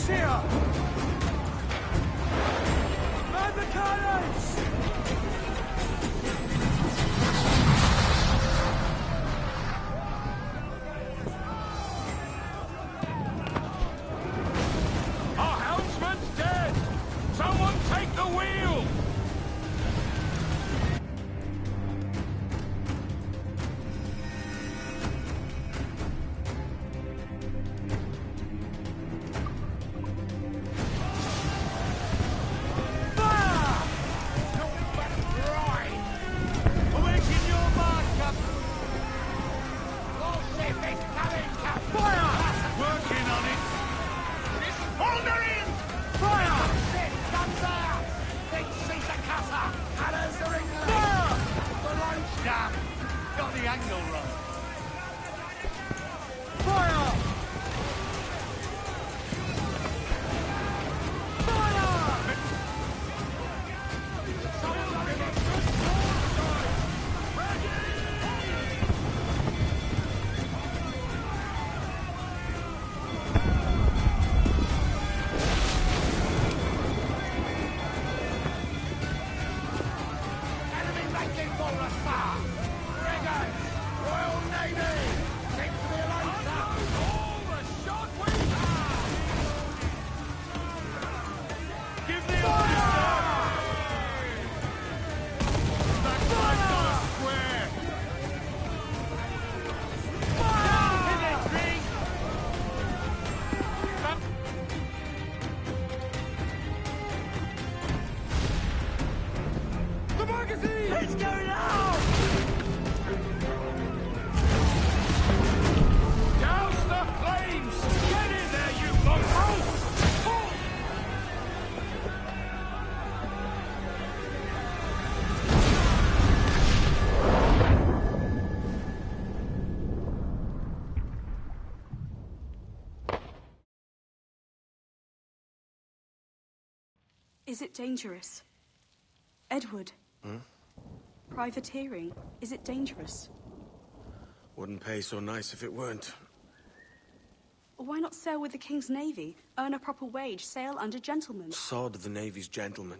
King's here! Man the cannons! Our helmsman's dead! Someone take the wheel! Is it dangerous? Edward? Privateering, is it dangerous? Wouldn't pay so nice if it weren't. Why not sail with the King's Navy? Earn a proper wage, sail under gentlemen. Sod the Navy's gentlemen.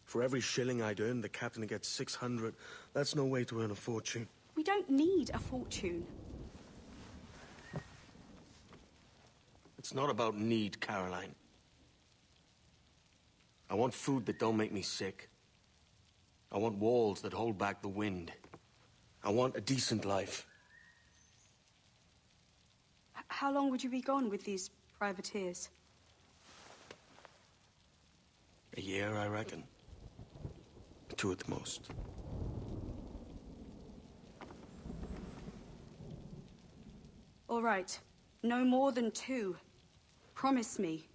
For every shilling I'd earn, the captain gets 600. That's no way to earn a fortune. We don't need a fortune. It's not about need, Caroline. I want food that don't make me sick. I want walls that hold back the wind. I want a decent life. How long would you be gone with these privateers? A year, I reckon. 2 at the most. All right. No more than 2. Promise me.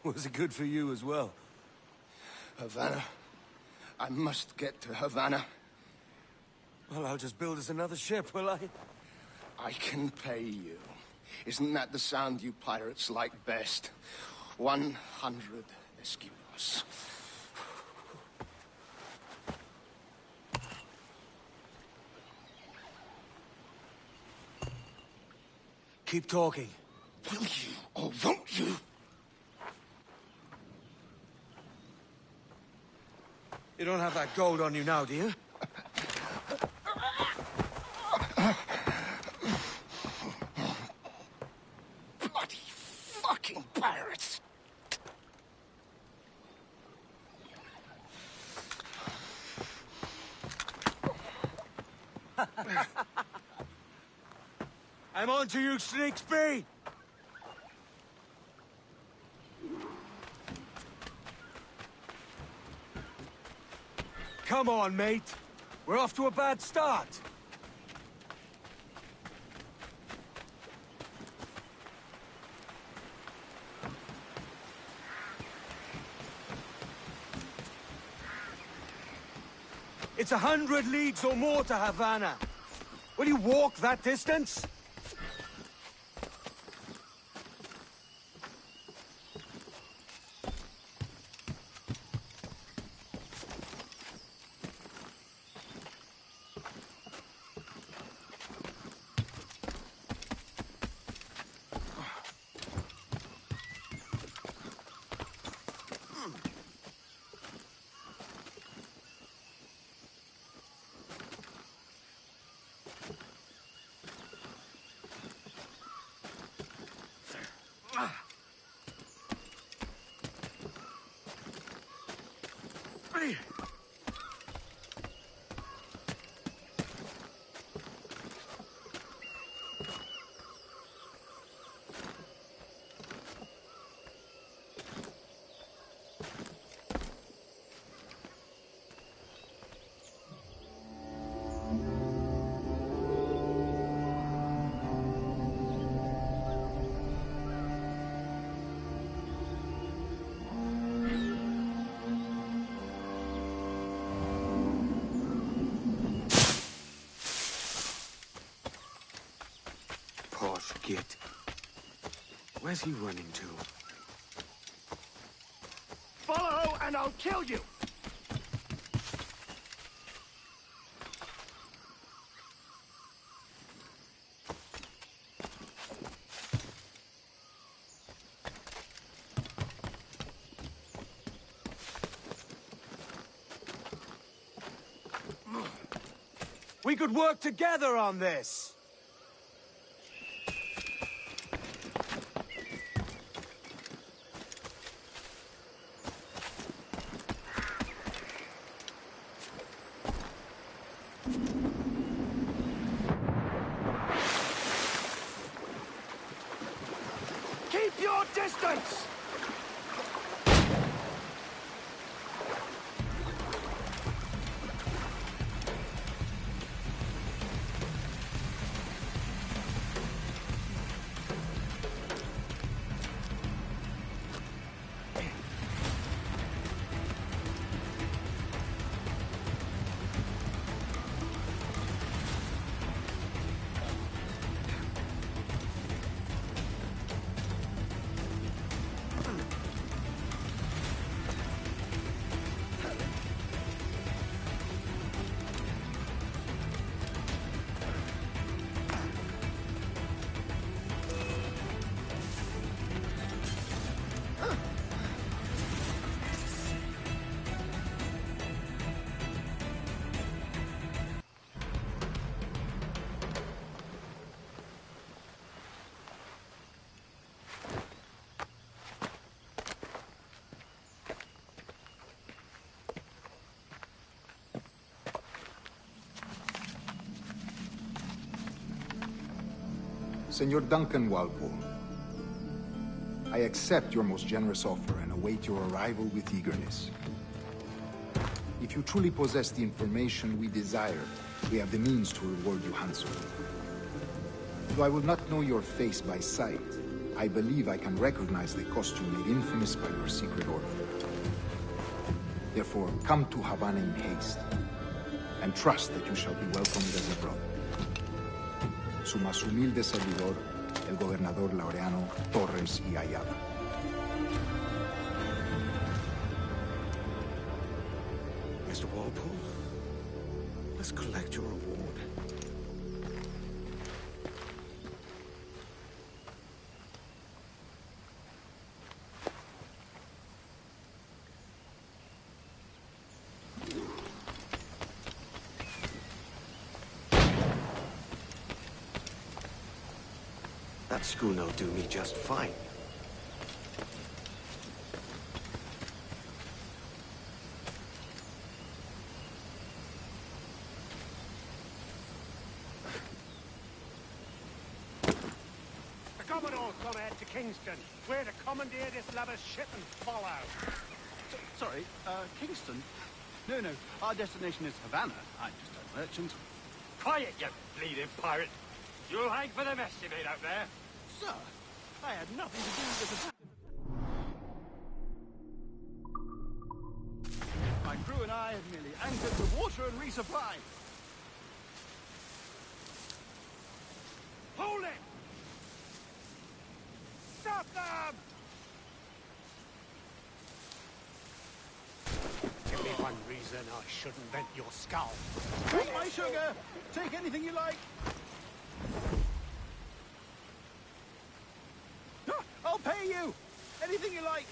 Was it good for you as well? Havana. I must get to Havana. Well, I'll just build us another ship, will I? I can pay you. Isn't that the sound you pirates like best? 100 escudos. Keep talking. Will you, or won't you? You don't have that gold on you now, do you? Bloody fucking pirates! I'm on to you, Sneaksby! Come on, mate. We're off to a bad start. It's 100 leagues or more to Havana. Will you walk that distance? Posh git. Where's he running to? Follow and I'll kill you! We could work together on this! Keep your distance! Senor Duncan Walpole, I accept your most generous offer and await your arrival with eagerness. If you truly possess the information we desire, we have the means to reward you handsomely. Though I will not know your face by sight, I believe I can recognize the costume made infamous by your secret order. Therefore, come to Havana in haste, and trust that you shall be welcomed as a brother. Su más humilde servidor, el gobernador Laureano Torres y Ayala. Mr. Walpole, let's collect your reward. That schooner'll do me just fine. The Commodore's come out to Kingston. We're to commandeer this lover's ship and follow. Sorry, Kingston? No, our destination is Havana. I'm just a merchant. Quiet, you bleeding pirate. You'll hang for the mess you made out there. Sir, I had nothing to do with the... My crew and I have merely anchored to water and resupply. Hold it! Stop them! Give me one reason I shouldn't vent your skull. Take my sugar! Take anything you like! I'll pay you! Anything you like!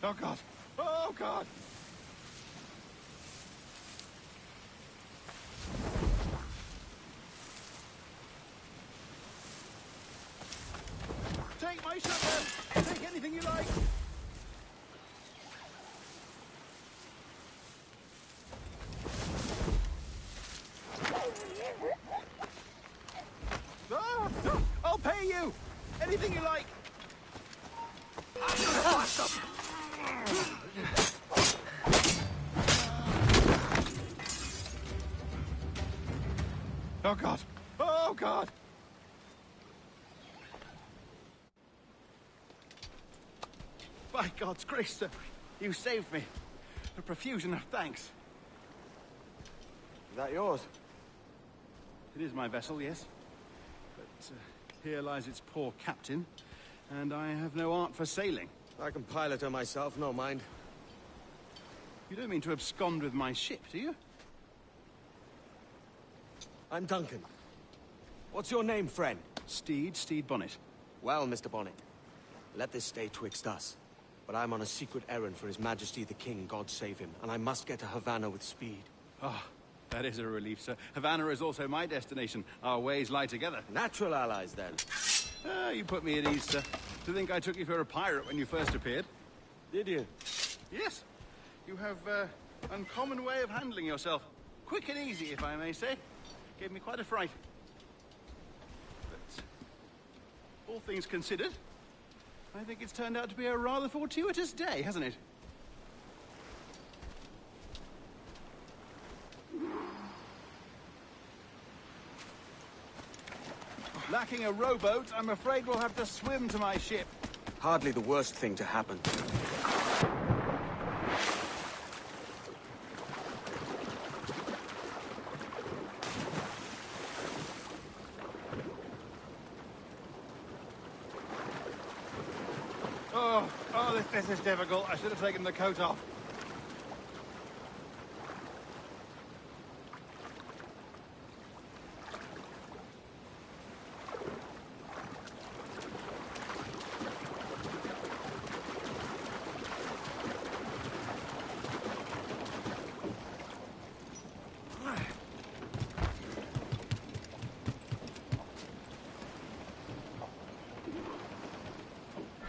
Oh, God! Oh, God! Take my sugar! Take anything you like! I'll pay you! Anything you like! Oh, God! Oh, God! By God's grace, sir, you saved me. A profusion of thanks. Is that yours? It is my vessel, yes. But here lies its poor captain, and I have no art for sailing. I can pilot her myself, no mind. You don't mean to abscond with my ship, do you? I'm Duncan. What's your name, friend? Steed Bonnet. Well, Mr. Bonnet, let this stay twixt us. But I'm on a secret errand for His Majesty the King, God save him, and I must get to Havana with speed. Ah, that is a relief, sir. Havana is also my destination. Our ways lie together. Natural allies, then. Ah, you put me at ease, sir. To think I took you for a pirate when you first appeared. Did you? Yes. You have uncommon way of handling yourself. Quick and easy, if I may say. Gave me quite a fright. But all things considered, I think it's turned out to be a rather fortuitous day, hasn't it? Lacking a rowboat, I'm afraid we'll have to swim to my ship. Hardly the worst thing to happen. This is difficult. I should have taken the coat off.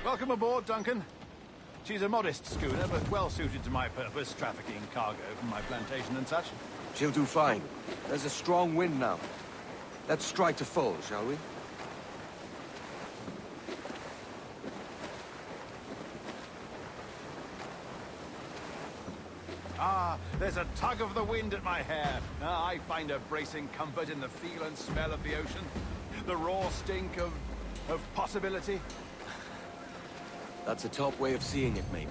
Welcome aboard, Duncan. She's a modest schooner, but well suited to my purpose, trafficking cargo from my plantation and such. She'll do fine. There's a strong wind now. Let's strike to full, shall we? Ah, there's a tug of the wind at my hair. I find a bracing comfort in the feel and smell of the ocean. The raw stink of of possibility? That's a top way of seeing it, mate.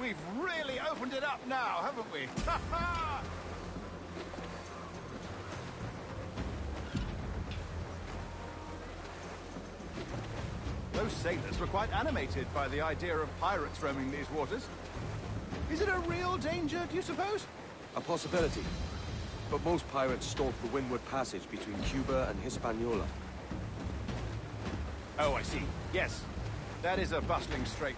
We've really opened it up now, haven't we? Ha ha! Those sailors were quite animated by the idea of pirates roaming these waters. Is it a real danger, do you suppose? A possibility. But most pirates stalk the Windward Passage between Cuba and Hispaniola. Oh, I see. Yes. That is a bustling strait.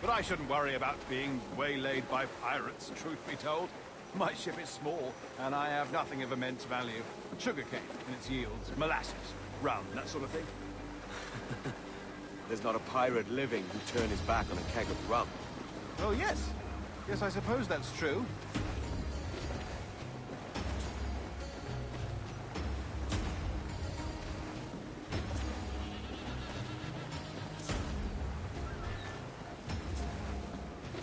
But I shouldn't worry about being waylaid by pirates, truth be told. My ship is small, and I have nothing of immense value. Sugarcane and its yields, molasses, rum, that sort of thing. There's not a pirate living who'd turn his back on a keg of rum. Oh, yes. Yes, I suppose that's true.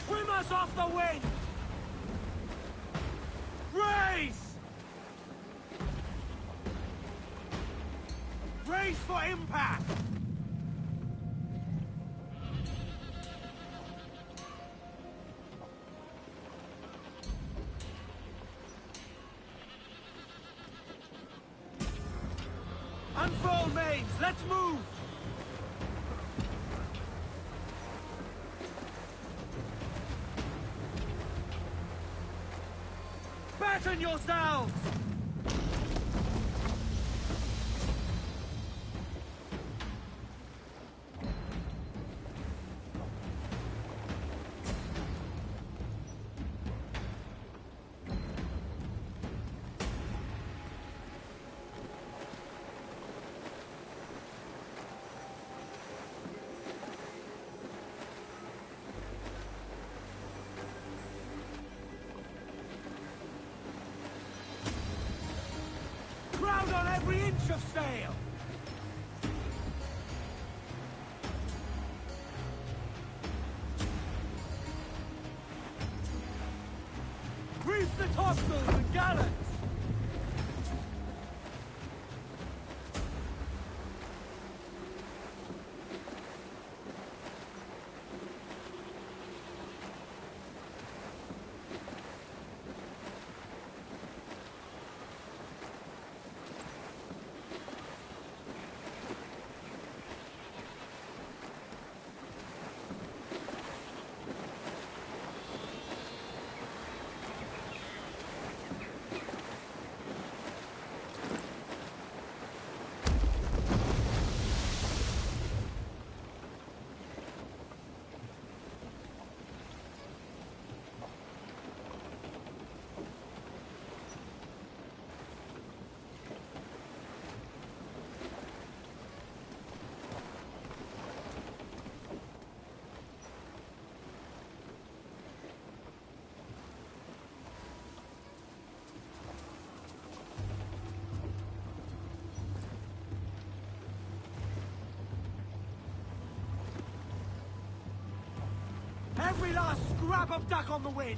Swim us off the wind! Race! Race for impact! Unfurl mains, let's move! Batten yourselves! Crowd on every inch of sail! Reef the topsails and gallants! Every last scrap of duck on the wind!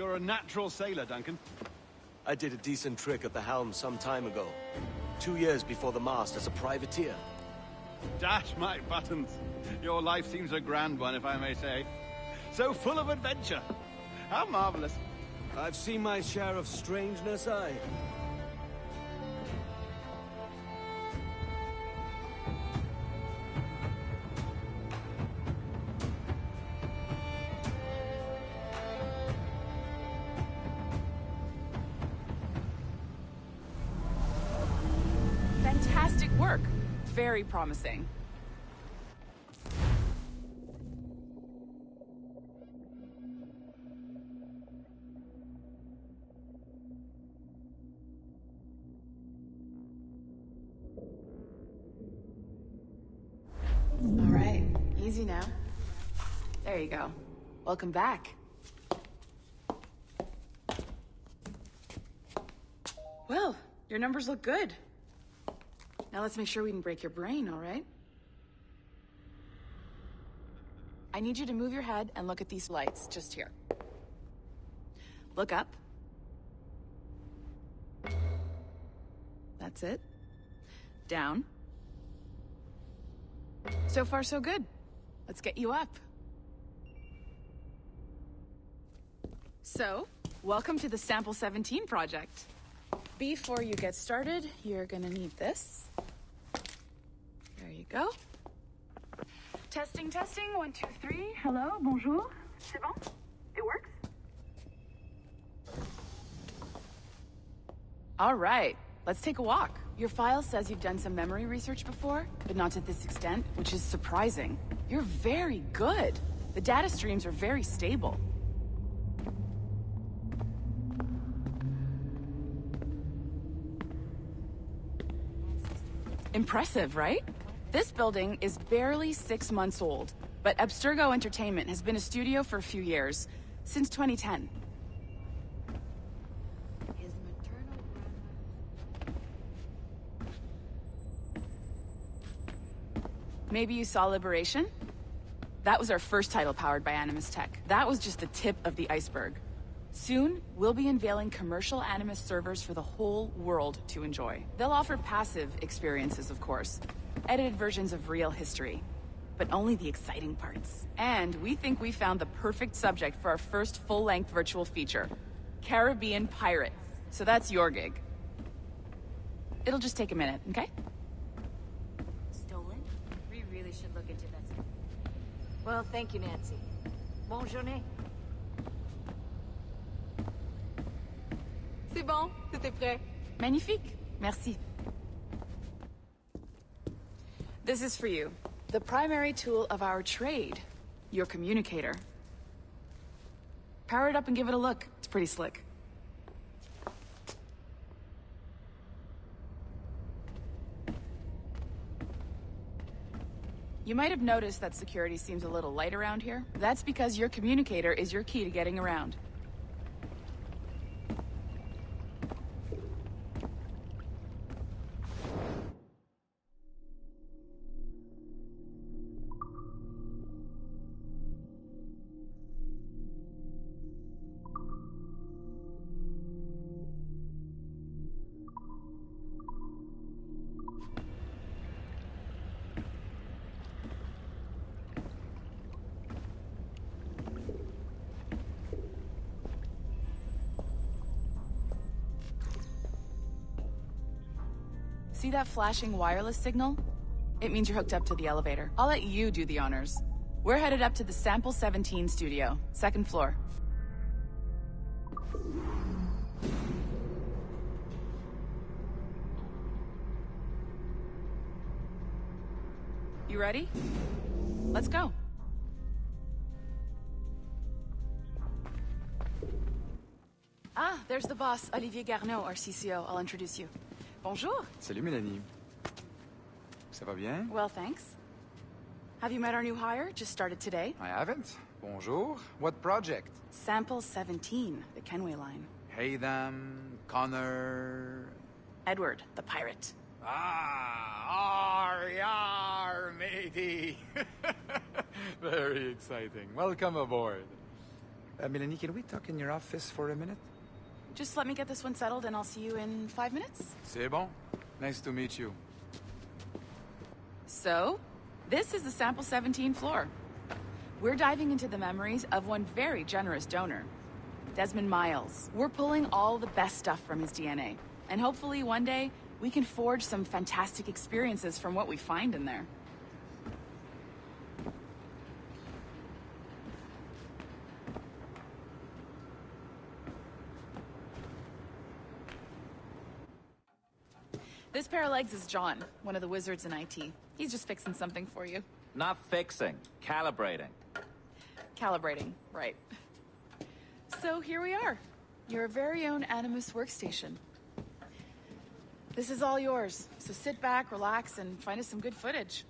You're a natural sailor, Duncan. I did a decent trick at the helm some time ago. 2 years before the mast as a privateer. Dash my buttons. Your life seems a grand one, if I may say. So full of adventure. How marvelous. I've seen my share of strangeness, aye. Fantastic work. Very promising. All right, easy now. There you go. Welcome back. Well, your numbers look good. Now let's make sure we can break your brain, all right? I need you to move your head and look at these lights just here. Look up. That's it. Down. So far, so good. Let's get you up. So, welcome to the Sample 17 project. Before you get started, you're gonna need this. There you go. Testing, testing, 1, 2, 3. Hello, bonjour. C'est bon? It works? All right, let's take a walk. Your file says you've done some memory research before, but not to this extent, which is surprising. You're very good. The data streams are very stable. Impressive, right? This building is barely 6 months old, but Abstergo Entertainment has been a studio for a few years, since 2010. Maybe you saw Liberation? That was our first title powered by Animus Tech. That was just the tip of the iceberg. Soon, we'll be unveiling commercial Animus servers for the whole world to enjoy. They'll offer passive experiences, of course. Edited versions of real history. But only the exciting parts. And we think we found the perfect subject for our first full-length virtual feature. Caribbean Pirates. So that's your gig. It'll just take a minute, okay? Stolen? We really should look into that. Well, thank you, Nancy. Bonne journée. C'est bon, c'était prêt. Magnifique. Merci. This is for you. The primary tool of our trade. Your communicator. Power it up and give it a look. It's pretty slick. You might have noticed that security seems a little light around here. That's because your communicator is your key to getting around. See that flashing wireless signal? It means you're hooked up to the elevator. I'll let you do the honors. We're headed up to the Sample 17 studio, 2nd floor. You ready? Let's go. Ah, there's the boss, Olivier Garneau, our CCO. I'll introduce you. Bonjour. Salut, Mélanie. Ça va bien? Well, thanks. Have you met our new hire? Just started today. I haven't. Bonjour. What project? Sample 17, the Kenway line. Haytham, Connor... Edward, the pirate. Ah, yar, matey. Very exciting. Welcome aboard. Melanie, can we talk in your office for a minute? Just let me get this one settled and I'll see you in 5 minutes. C'est bon. Nice to meet you. So, this is the Sample 17 floor. We're diving into the memories of one very generous donor, Desmond Miles. We're pulling all the best stuff from his DNA. And hopefully one day, we can forge some fantastic experiences from what we find in there. This pair of legs is John, one of the wizards in IT. He's just fixing something for you. Not fixing, calibrating. Calibrating, right. So here we are, your very own Animus workstation. This is all yours, so sit back, relax, and find us some good footage.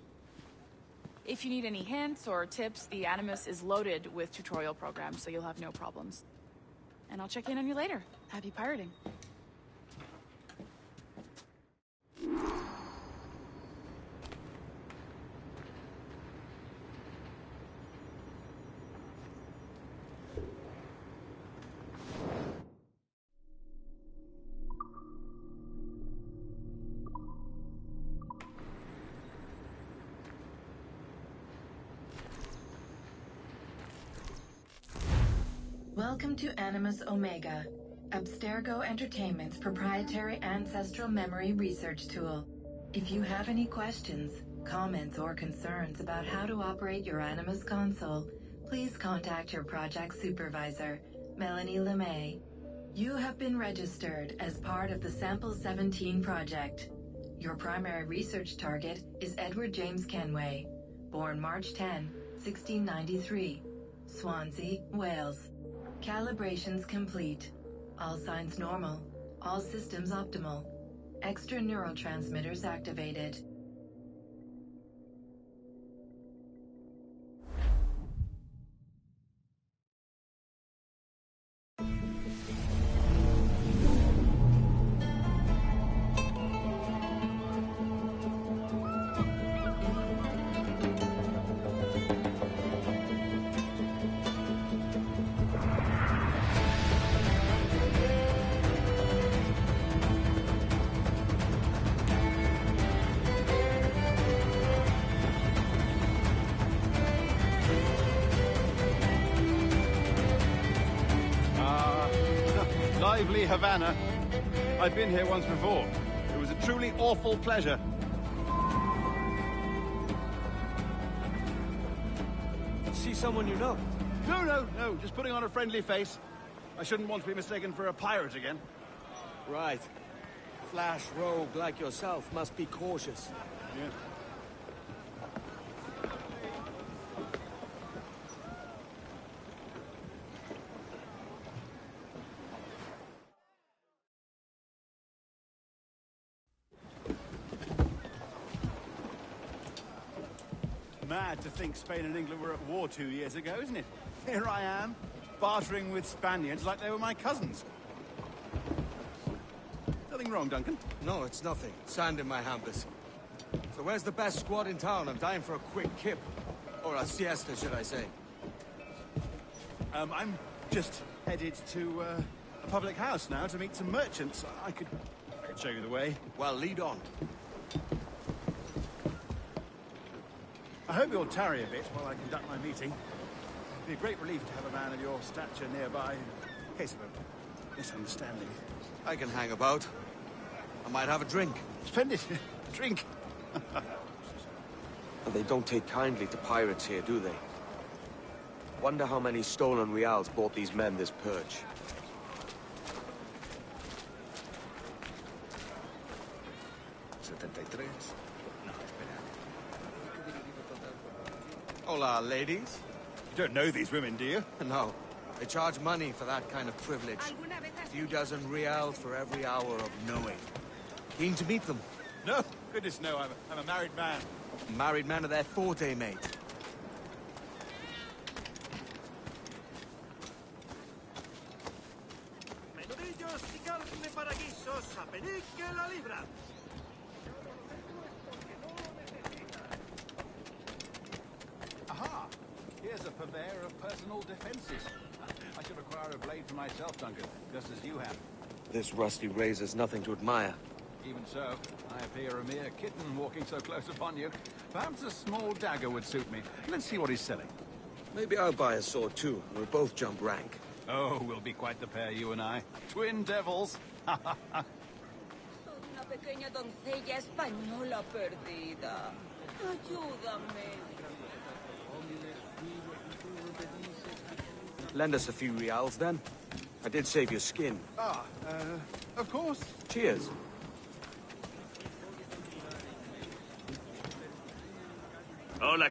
If you need any hints or tips, the Animus is loaded with tutorial programs, so you'll have no problems. And I'll check in on you later. Happy pirating. Welcome to Animus Omega, Abstergo Entertainment's proprietary ancestral memory research tool. If you have any questions, comments, or concerns about how to operate your Animus console, please contact your project supervisor, Melanie LeMay. You have been registered as part of the Sample 17 project. Your primary research target is Edward James Kenway, born March 10, 1693, Swansea, Wales. Calibrations complete. All signs normal. All systems optimal. Extra neurotransmitters activated. Lively Havana. I've been here once before. It was a truly awful pleasure. See someone you know? No. Just putting on a friendly face. I shouldn't want to be mistaken for a pirate again. Right. Flash rogue like yourself must be cautious. Yeah. Mad to think Spain and England were at war 2 years ago, isn't it? Here I am, bartering with Spaniards like they were my cousins. Nothing wrong, Duncan? No, it's nothing. Sand in my hampers. So where's the best squad in town? I'm dying for a quick kip. Or a siesta, should I say. I'm just headed to a public house now to meet some merchants. I could show you the way. Well, lead on. I hope you'll tarry a bit while I conduct my meeting. It'd be a great relief to have a man of your stature nearby in case of a misunderstanding. I can hang about. I might have a drink. Splendid. Drink. They don't take kindly to pirates here, do they? Wonder how many stolen reals bought these men this purge. Hola, ladies. You don't know these women, do you? No. They charge money for that kind of privilege. A few dozen reals for every hour of knowing. Keen to meet them? No. Goodness, no. I'm a married man. Married man of their forte, mate. Menudillos y carne para guisos, a penique la libra. Aha! Here's a purveyor of personal defenses. I should acquire a blade for myself, Duncan, just as you have. This rusty razor's nothing to admire. Even so, I appear a mere kitten walking so close upon you. Perhaps a small dagger would suit me. Let's see what he's selling. Maybe I'll buy a sword too. We'll both jump rank. Oh, we'll be quite the pair, you and I. Twin devils. Soy una pequeña doncella española perdida. Ayúdame. Lend us a few reals, then. I did save your skin. Of course. Cheers. Hola.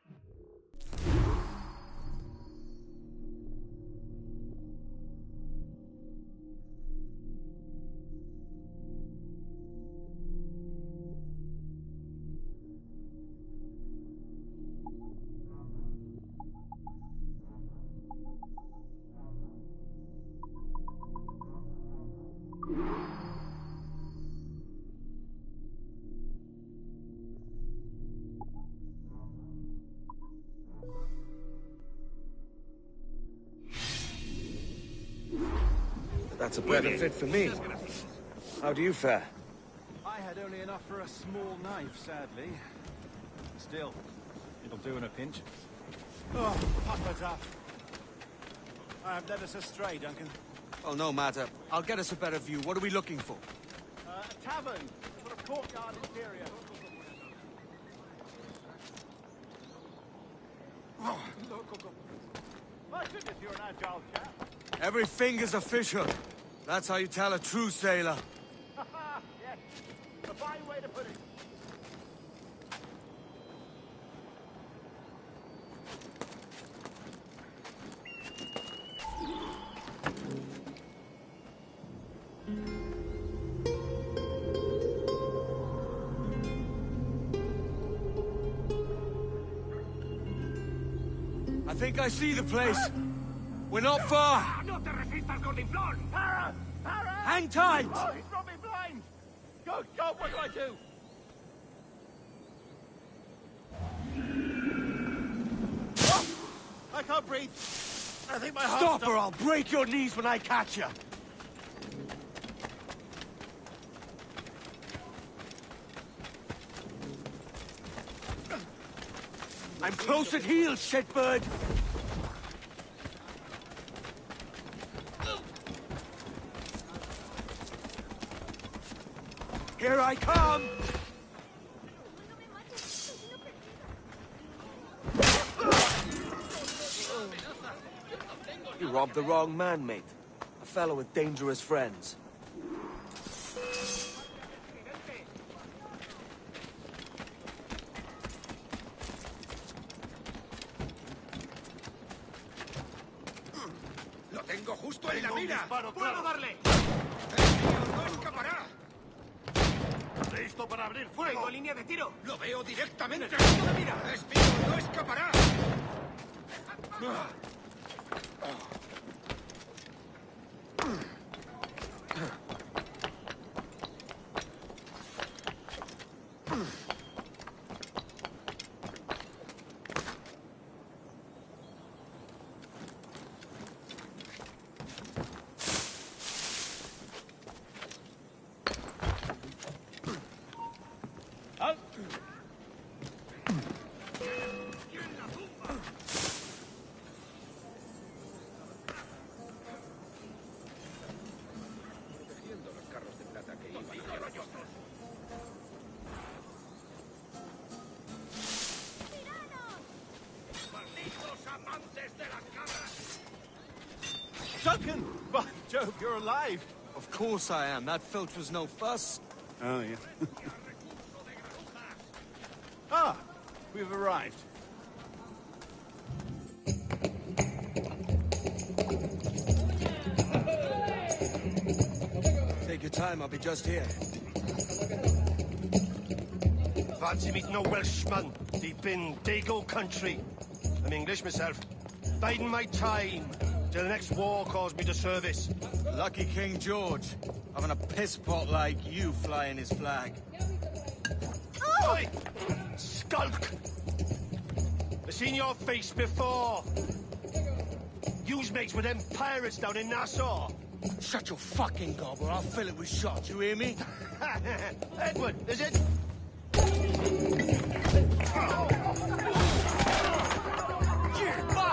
That's a better fit for me. How do you fare? I had only enough for a small knife, sadly. Still, it'll do in a pinch. Oh, Papa Duff. I have led us astray, Duncan. Oh, no matter. I'll get us a better view. What are we looking for? A tavern for a courtyard interior. Oh, my goodness, you're an agile chap. Every finger's official. That's how you tell a true sailor. Yes, a fine way to put it. I think I see the place. We're not far. ¡No te resistas, gordinflón! Para! Para! Hang tight! Oh, he's brought me blind! Good God, what do I do? Oh, I can't breathe. I think my heart's... Stop or I'll break your knees when I catch you. I'm close at heel, shitbird. Here I come! You robbed the wrong man, mate. A fellow with dangerous friends. ¡Lo tengo justo en la mira! ¡Puedo darle! ¡No escapará! ¡Listo para abrir fuego! ¡Tengo línea de tiro! ¡Lo veo directamente! ¡En la mira! ¡Es mío! ¡No escapará! Duncan! By Jove, you're alive! Of course I am. That filch was no fuss. Oh, yeah. Ah! We've arrived. Take your time, I'll be just here. Fancy meeting no Welshman deep in Dago country. I'm English myself. Biding my time till the next war calls me to service. Lucky King George, having a piss pot like you flying his flag. Oi! Skulk! I've seen your face before. Yous mates with them pirates down in Nassau? Shut your fucking gob or I'll fill it with shots, you hear me? Edward, is it?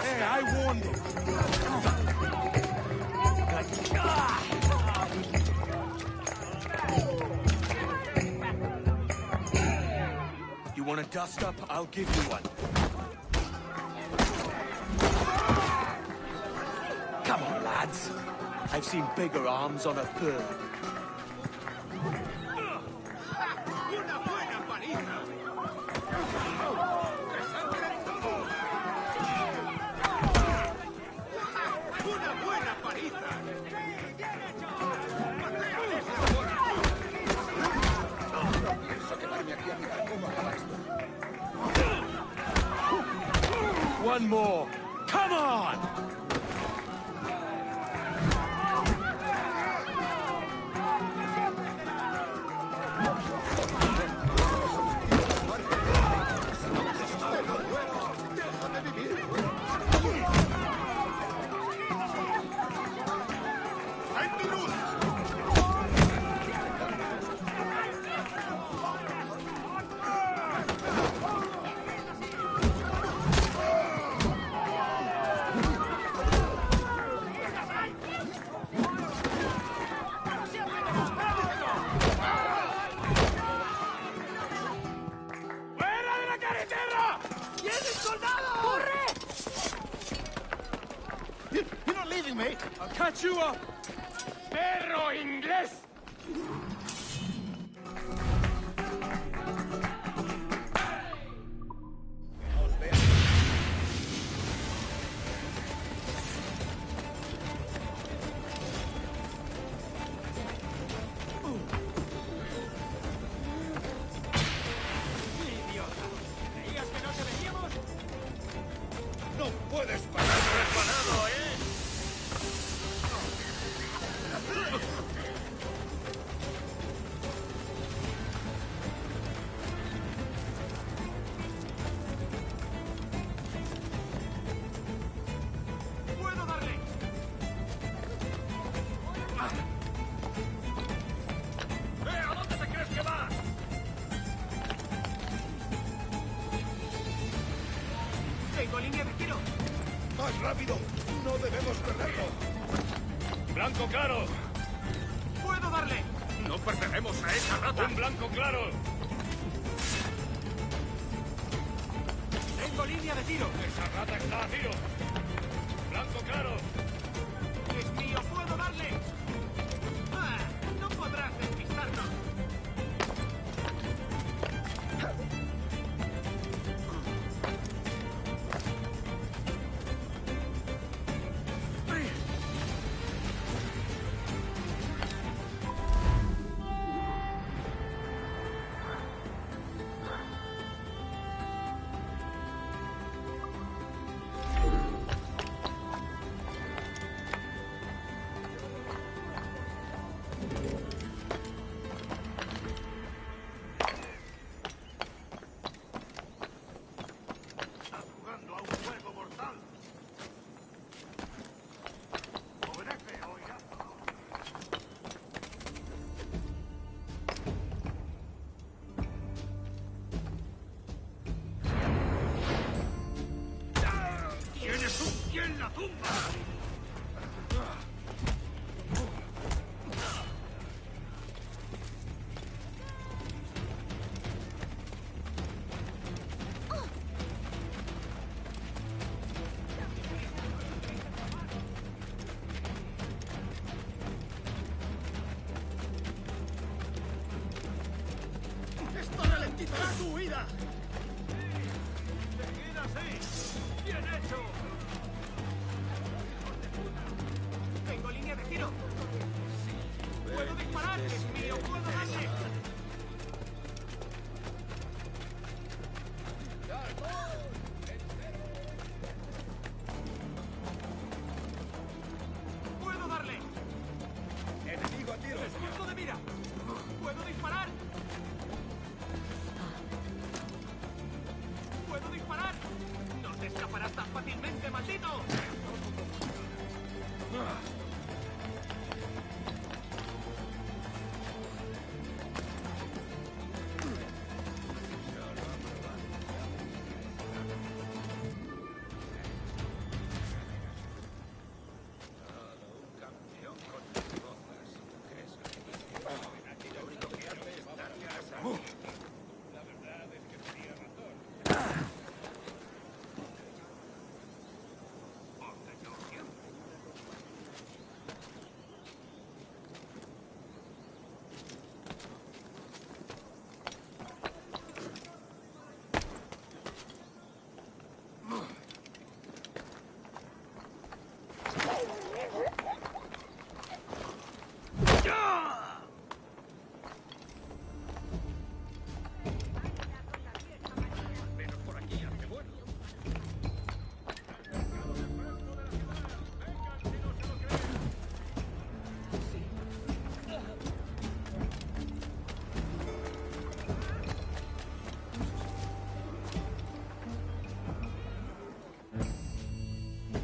Hey, I warned him. You want a dust-up? I'll give you one. Come on, lads. I've seen bigger arms on a bird. Una buena paliza. Una buena paliza. Pienso quedarme aquí a mirar cómo acaba esto. One more. Come on! You're not leaving me. I'll catch you up. Perro inglés. No puedes parar resbalado, ¿eh? ¡Puedo darle! ¿A dónde te crees que vas? Tengo línea de tiro. ¡Más rápido! ¡No debemos perderlo! ¡Blanco claro! ¡Puedo darle! ¡No perderemos a esa rata! ¡Un blanco claro! ¡Tengo línea de tiro! ¡Esa rata está a tiro! ¡Blanco claro! ¡Es mío! ¡Puedo darle! ¡Ah! ¡No podrás despistarnos! ¡Tienes un pie en la tumba! ¡Esto ralentizará tu huida! ¡Seguid así! ¡Bien hecho! ¡Tengo línea de tiro! ¡Puedo disparar! ¡Es mío! ¡Puedo darle! ¡Puedo darle! ¡Enemigo a tiro! ¡Punto de mira! ¡Puedo disparar! ¡Puedo disparar! ¡No te escaparás tan fácilmente, maldito!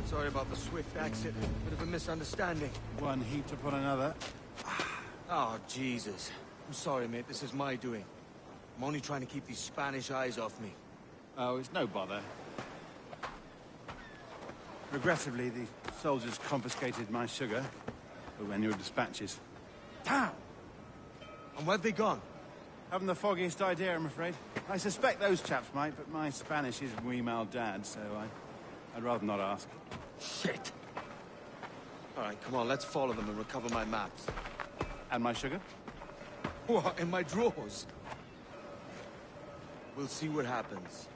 Sorry about the swift exit. Bit of a misunderstanding. One heaped upon another. Oh, Jesus. I'm sorry, mate. This is my doing. I'm only trying to keep these Spanish eyes off me. Oh, it's no bother. Regrettably, the soldiers confiscated my sugar when your dispatches. Damn! And where've they gone? Haven't the foggiest idea, I'm afraid. I suspect those chaps might, but my Spanish is muy mal dad, so I'd rather not ask. Shit! All right, come on, let's follow them and recover my maps. And my sugar? What, in my drawers? We'll see what happens.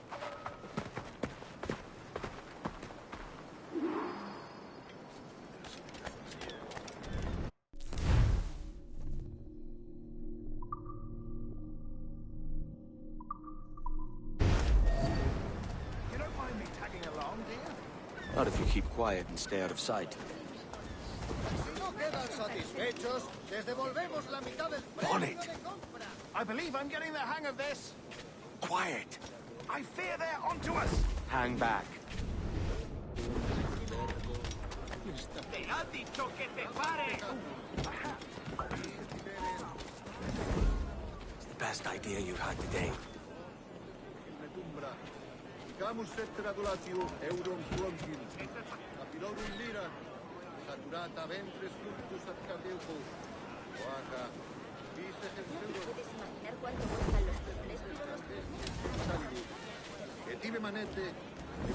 Not if you keep quiet and stay out of sight. Bonnet! I believe I'm getting the hang of this. Quiet! I fear they're onto us. Hang back. It's the best idea you've had today. Etive manete,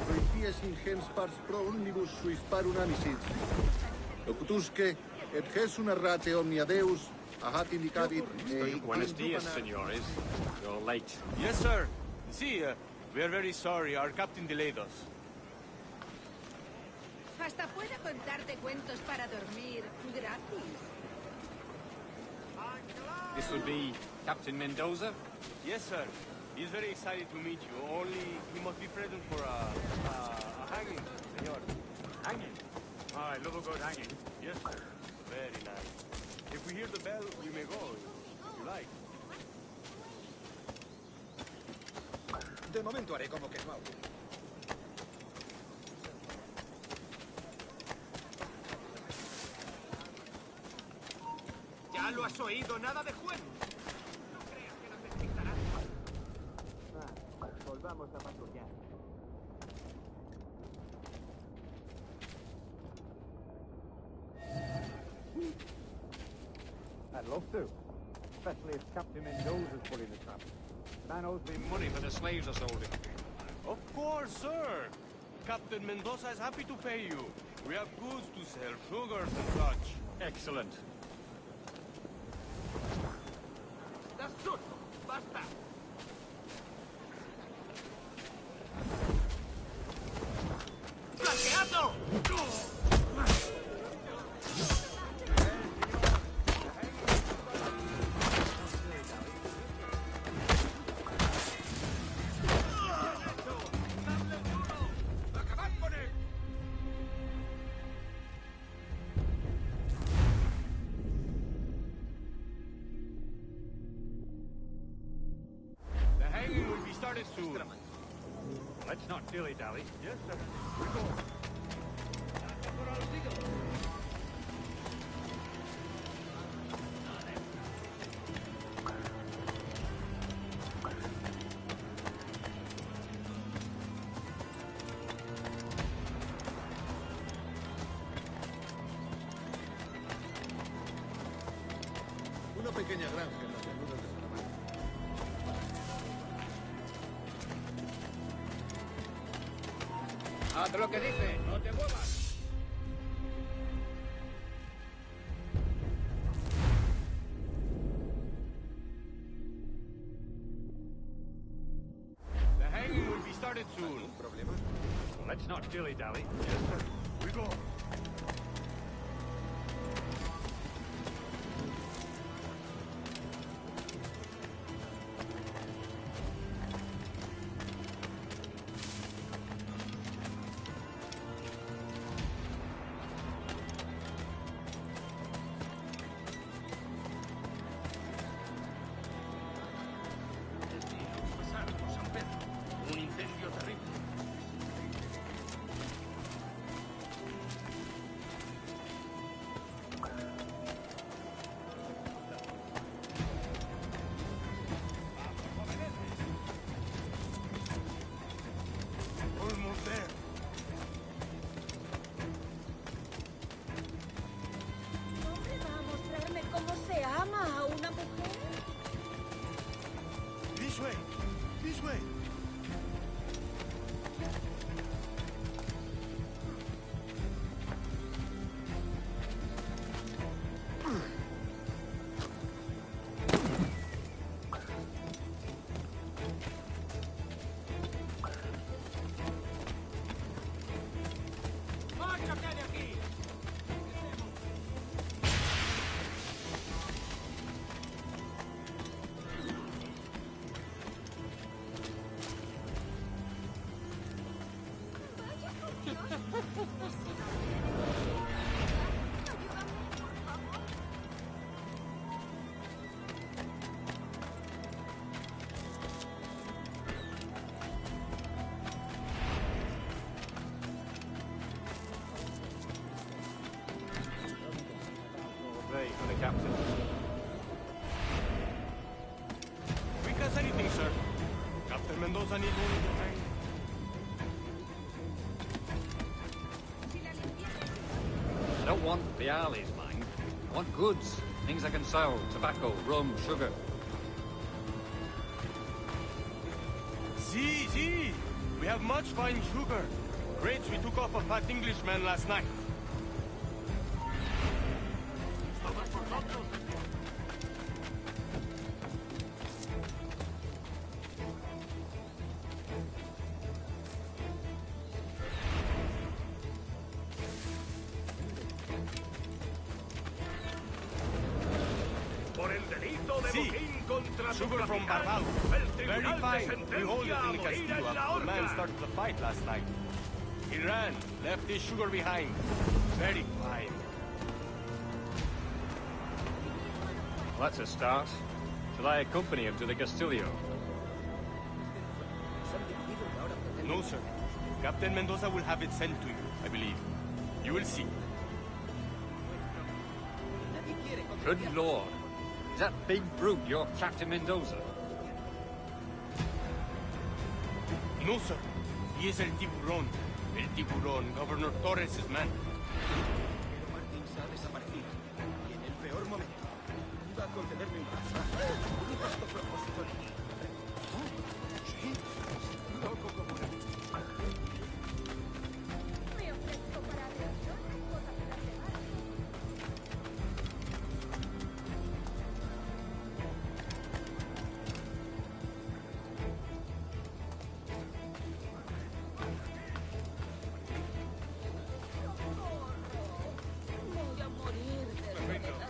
proities ingens pars pro omnibus suis parum amicis. Locutusque, et jesum errate omnia Deus, ahat indicavit Buenos dias, senores. You're late. Yes, sir. See, we are very sorry. Our captain delayed us. Hasta puedo contarte cuentos para dormir gratis. This would be Captain Mendoza? Yes, sir. He's very excited to meet you. Only he must be present for a hanging, senor. Hanging? Oh, I love a good hanging. Yes, sir. Very nice. If we hear the bell, we may go, if you like. De momento haré como que no. Ya lo has oído, nada de juego. No creas que nos despistarán. Volvamos a patrullar. I'd love to. Especially if Captain Mendoza's pulling the trap. Man owes me money for the slaves I sold him. Of course, sir. Captain Mendoza is happy to pay you. We have goods to sell, sugars and such. Excellent. That's good. Basta. ¡Flanqueando! Started soon. Let's not dilly-dally. Yes, sir. pequeña granja en las llanuras de Salamanca. Haz lo que dice, no te muevas. The hanging will be started soon. Problema? Let's not dilly-dally. Yes, sir. We go. Un incendio terrible. Almost there. ¿Dónde va a mostrarme cómo se ama a una mujer? This way. This way. ¡Márchate de aquí! Day for the captain. Quick as anything, sir. Captain Mendoza needs only the time. I don't want the alleys, mind. I want goods. Things I can sell. Tobacco, rum, sugar. See. We have much fine sugar. Grapes we took off a fat Englishman last night. Por el delito de Sí. botín contra su Sugar from capitán, Barbado. el Very tribunal te fine. We hold it sentencia a in the morir Castillo en la after the man horca. started the fight last night. He ran, left his sugar behind. Very fine. Well, that's a start. Shall I accompany him to the Castillo? No, sir. Captain Mendoza will have it sent to you, I believe. You will see. Good lord. Is that big brute your Captain Mendoza? No, sir. He is El Tiburón. El Tiburón, Governor Torres' man. Pero Martín se ha desaparecido. Y en el peor momento. Iba a concederme un pasaje. Un vasto propósito de ti. ¿Sí? Loco como una... Me ofrezco para aviación, cosa que la llevar. Voy a morir de soledad.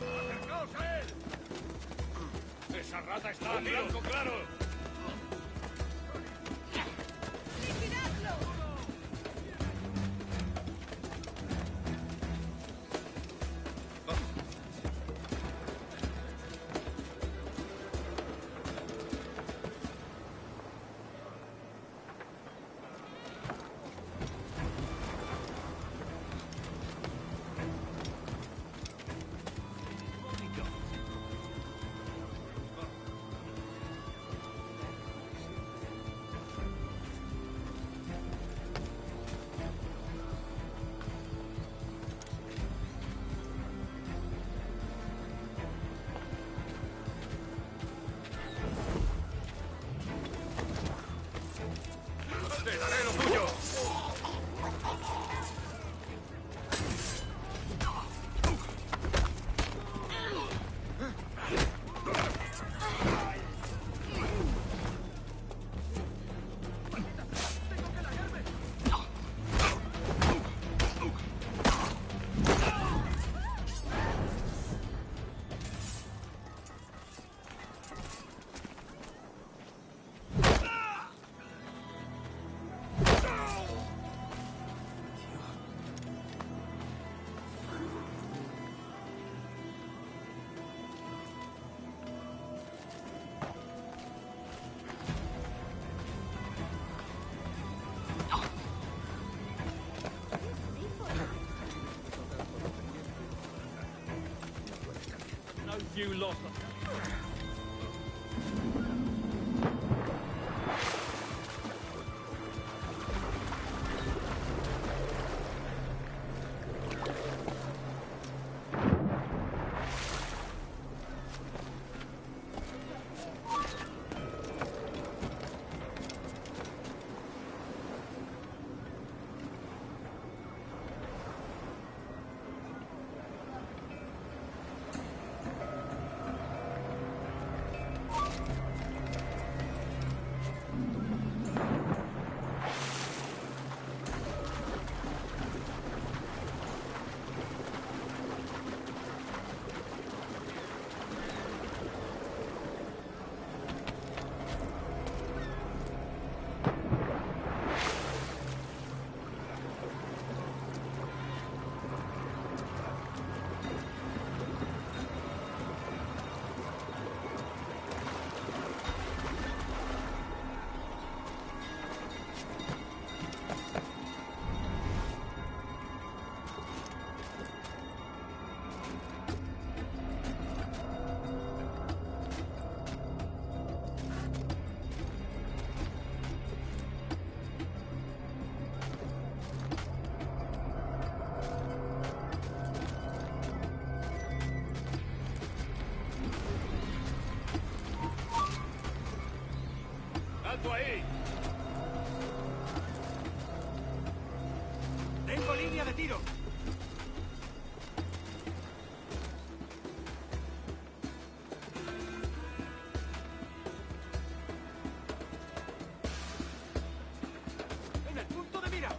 ¡Acercaos a él! ¡Esa rata está a blanco claro! ¡Liquidadlo! you lot. ¡Alto ahí! ¡Tengo línea de tiro! ¡En el punto de mira!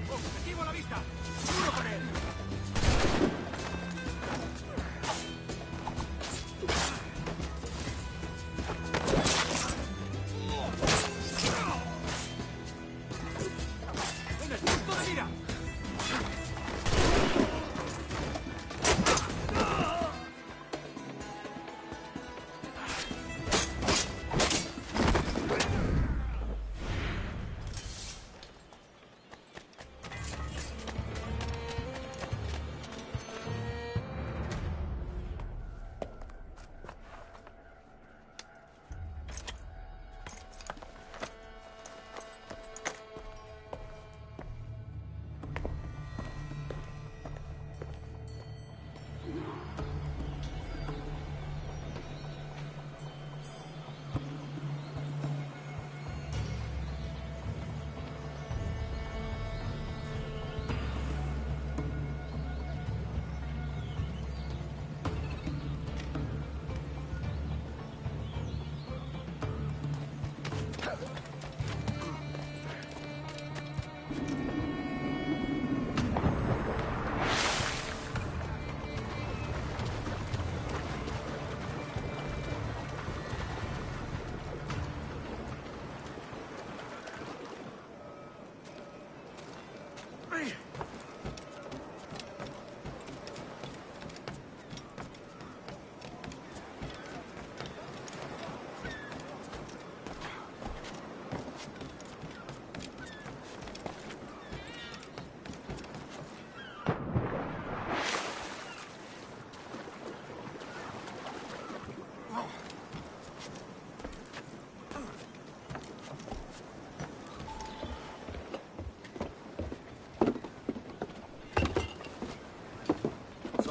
¡Objetivo a la vista!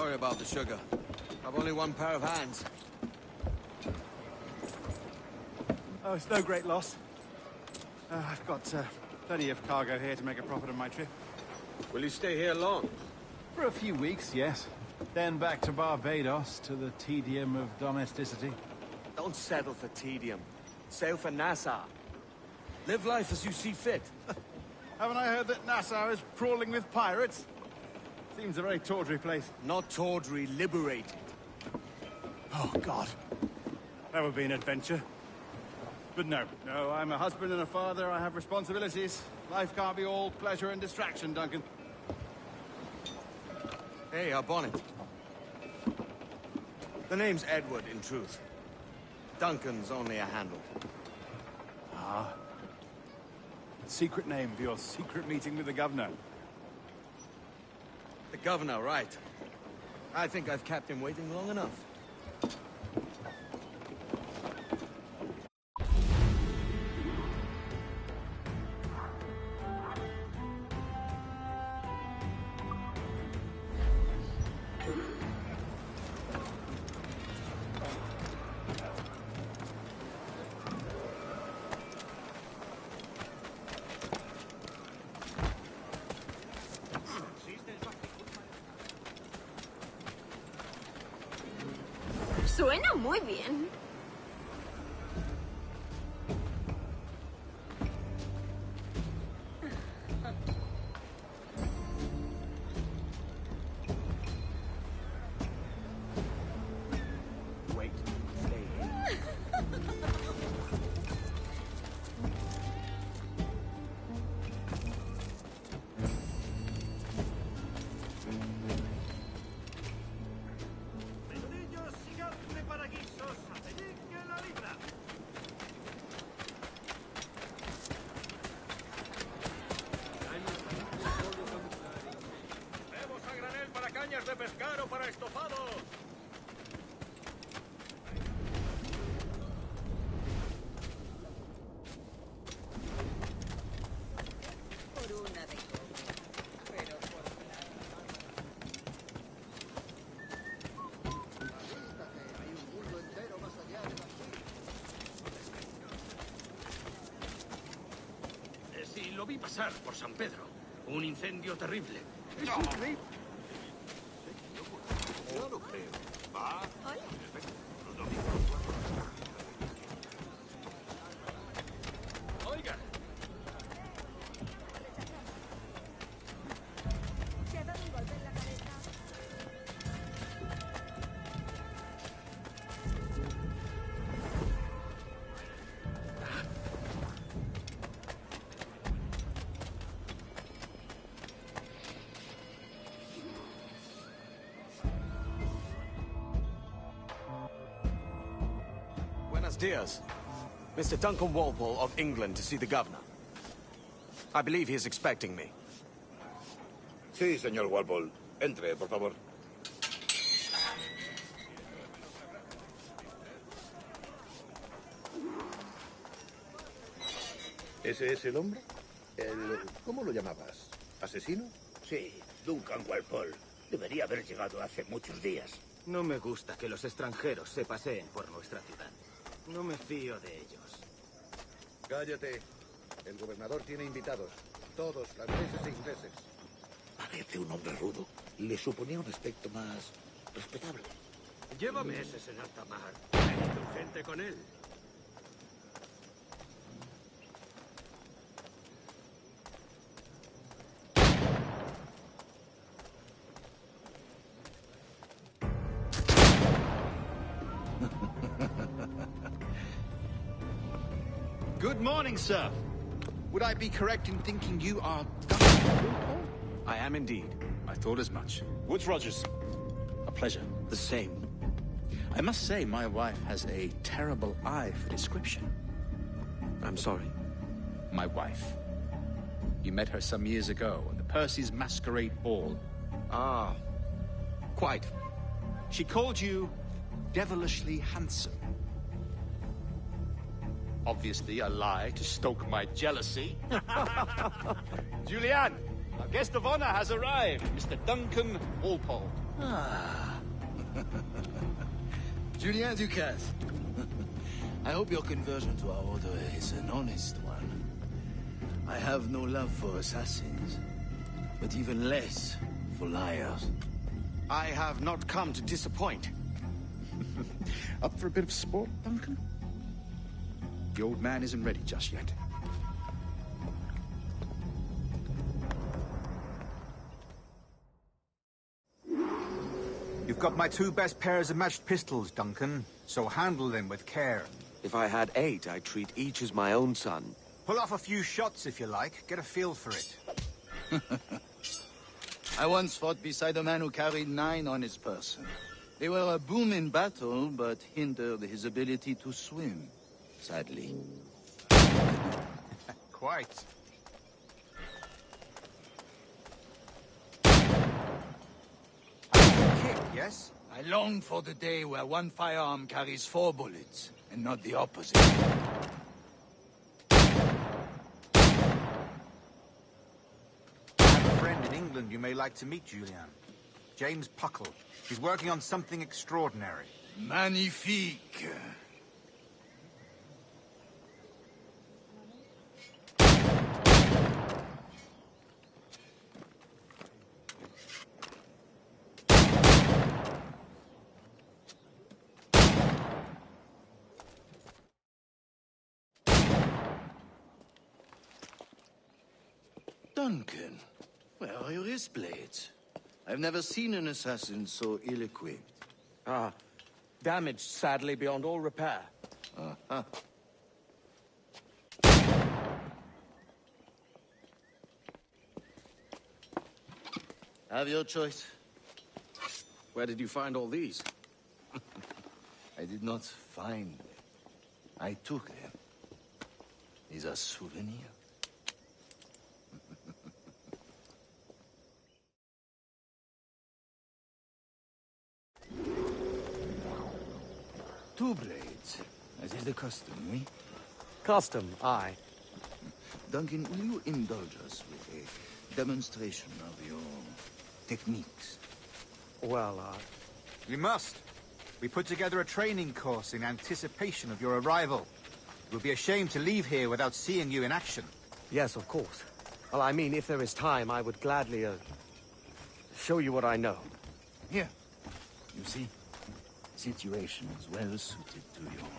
Sorry about the sugar. I've only one pair of hands. Oh, it's no great loss. I've got plenty of cargo here to make a profit on my trip. Will you stay here long? For a few weeks, yes. Then back to Barbados, to the tedium of domesticity. Don't settle for tedium. Sail for Nassau. Live life as you see fit. Haven't I heard that Nassau is crawling with pirates? Seems a very tawdry place. Not tawdry, liberated. Oh, God. That would be an adventure. But no, I'm a husband and a father. I have responsibilities. Life can't be all pleasure and distraction, Duncan. Hey, our bonnet. The name's Edward, in truth. Duncan's only a handle. Ah. Secret name for your secret meeting with the governor. The governor, right. I think I've kept him waiting long enough. Suena muy bien. Wait. Stay here. De pescar o para estofados. Por una de cobre, pero por Hay un mundo entero más allá de las... Sí, lo vi pasar por San Pedro. Un incendio terrible. Es No. increíble. Yo lo creo. Va. Oiga. ¿Te ha dado un golpe en la cabeza? Buenos dias. Mr. Duncan Walpole of England to see the governor. I believe he is expecting me. Sí, señor Walpole. Entre, por favor. ¿Ese es el hombre? ¿Cómo lo llamabas? ¿Asesino? Sí, Duncan Walpole. Debería haber llegado hace muchos días. No me gusta que los extranjeros se paseen por nuestra ciudad. No me fío de ellos. Cállate. El gobernador tiene invitados. Todos, franceses e ingleses. Parece un hombre rudo. Le suponía un aspecto más respetable. Lleva meses en alta mar. Hay urgente con él. Good morning, sir. Would I be correct in thinking you are... I am indeed. I thought as much. Woods Rogers. A pleasure. The same. I must say, my wife has a terrible eye for description. I'm sorry. My wife. You met her some years ago at the Percy's Masquerade Ball. Ah, quite. She called you devilishly handsome. Obviously a lie to stoke my jealousy. Julianne, our guest of honor has arrived, Mr. Duncan Walpole. Ah. Julien Ducasse. I hope your conversion to our order is an honest one. I have no love for assassins, but even less for liars. I have not come to disappoint. Up for a bit of sport, Duncan? The old man isn't ready just yet. You've got my 2 best pairs of matched pistols, Duncan, so handle them with care. If I had 8, I'd treat each as my own son. Pull off a few shots if you like. Get a feel for it. I once fought beside a man who carried 9 on his person. They were a boon in battle, but hindered his ability to swim, sadly. Quite. Kick, yes? I long for the day where one firearm carries 4 bullets, and not the opposite. I have a friend in England you may like to meet, Julian. James Puckle. He's working on something extraordinary. Magnifique. Duncan, where are your wrist blades? I've never seen an assassin so ill-equipped. Ah, damaged, sadly, beyond all repair. Uh-huh. Have your choice. Where did you find all these? I did not find them. I took them. These are souvenirs. Two blades, as is the custom, oui? Custom, aye. Duncan, will you indulge us with a demonstration of your techniques? Well, You must. We put together a training course in anticipation of your arrival. It would be a shame to leave here without seeing you in action. Yes, of course. Well, I mean, if there is time, I would gladly, show you what I know. Here. You see? Situation is well suited to your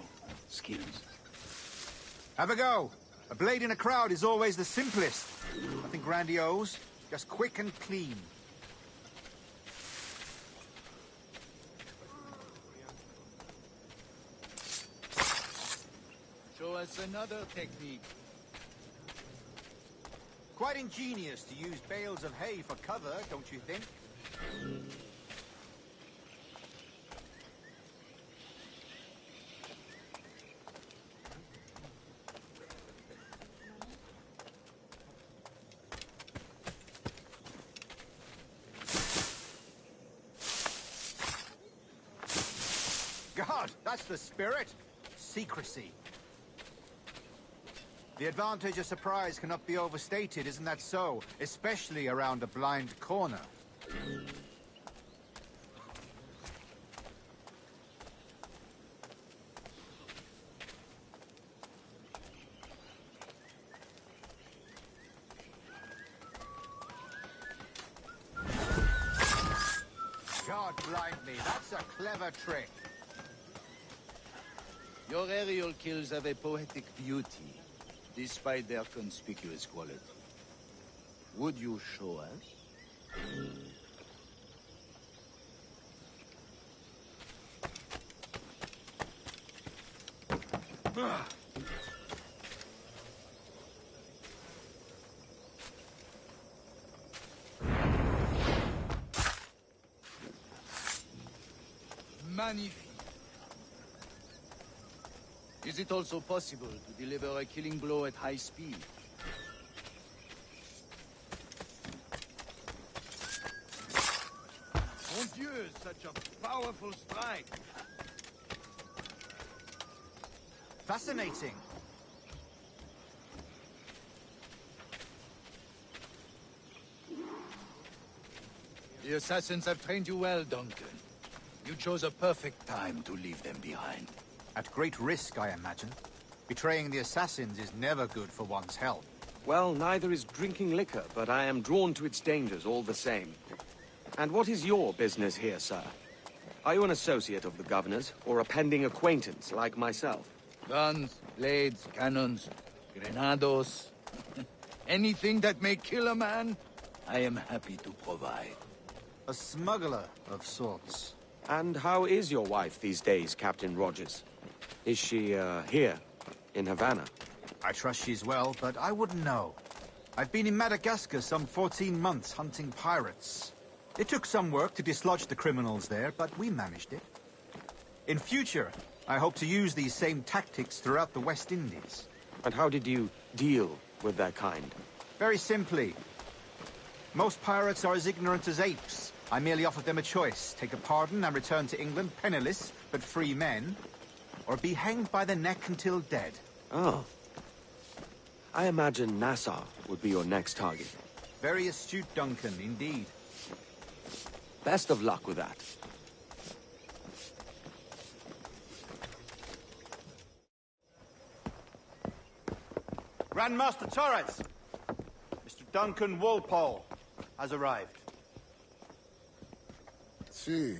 skills. Have a go. A blade in a crowd is always the simplest. Nothing grandiose, just quick and clean. Show us another technique. Quite ingenious to use bales of hay for cover, don't you think? God, that's the spirit. Secrecy. The advantage of surprise cannot be overstated, isn't that so? Especially around a blind corner. God blind me, that's a clever trick. Your aerial kills have a poetic beauty, despite their conspicuous quality. Would you show us? Magnifique. Is it also possible to deliver a killing blow at high speed? Mon Dieu, such a powerful strike! Fascinating. The assassins have trained you well, Duncan. You chose a perfect time to leave them behind. At great risk, I imagine. Betraying the assassins is never good for one's health. Well, neither is drinking liquor, but I am drawn to its dangers all the same. And what is your business here, sir? Are you an associate of the governor's, or a pending acquaintance like myself? Guns, blades, cannons, grenados. Anything that may kill a man, I am happy to provide. A smuggler of sorts. And how is your wife these days, Captain Rogers? Is she, here, in Havana? I trust she's well, but I wouldn't know. I've been in Madagascar some 14 months hunting pirates. It took some work to dislodge the criminals there, but we managed it. In future, I hope to use these same tactics throughout the West Indies. And how did you deal with their kind? Very simply. Most pirates are as ignorant as apes. I merely offered them a choice. Take a pardon and return to England penniless, but free men. Or be hanged by the neck until dead. Oh. I imagine Nassau would be your next target. Very astute, Duncan, indeed. Best of luck with that. Grandmaster Torres! Mr. Duncan Walpole has arrived. See.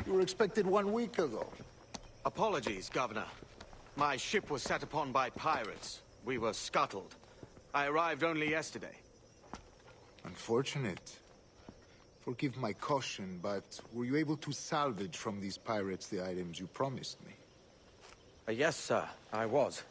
You were expected 1 week ago. Apologies, Governor. My ship was set upon by pirates. We were scuttled. I arrived only yesterday. Unfortunate. Forgive my caution, but were you able to salvage from these pirates the items you promised me? Yes, sir, I was.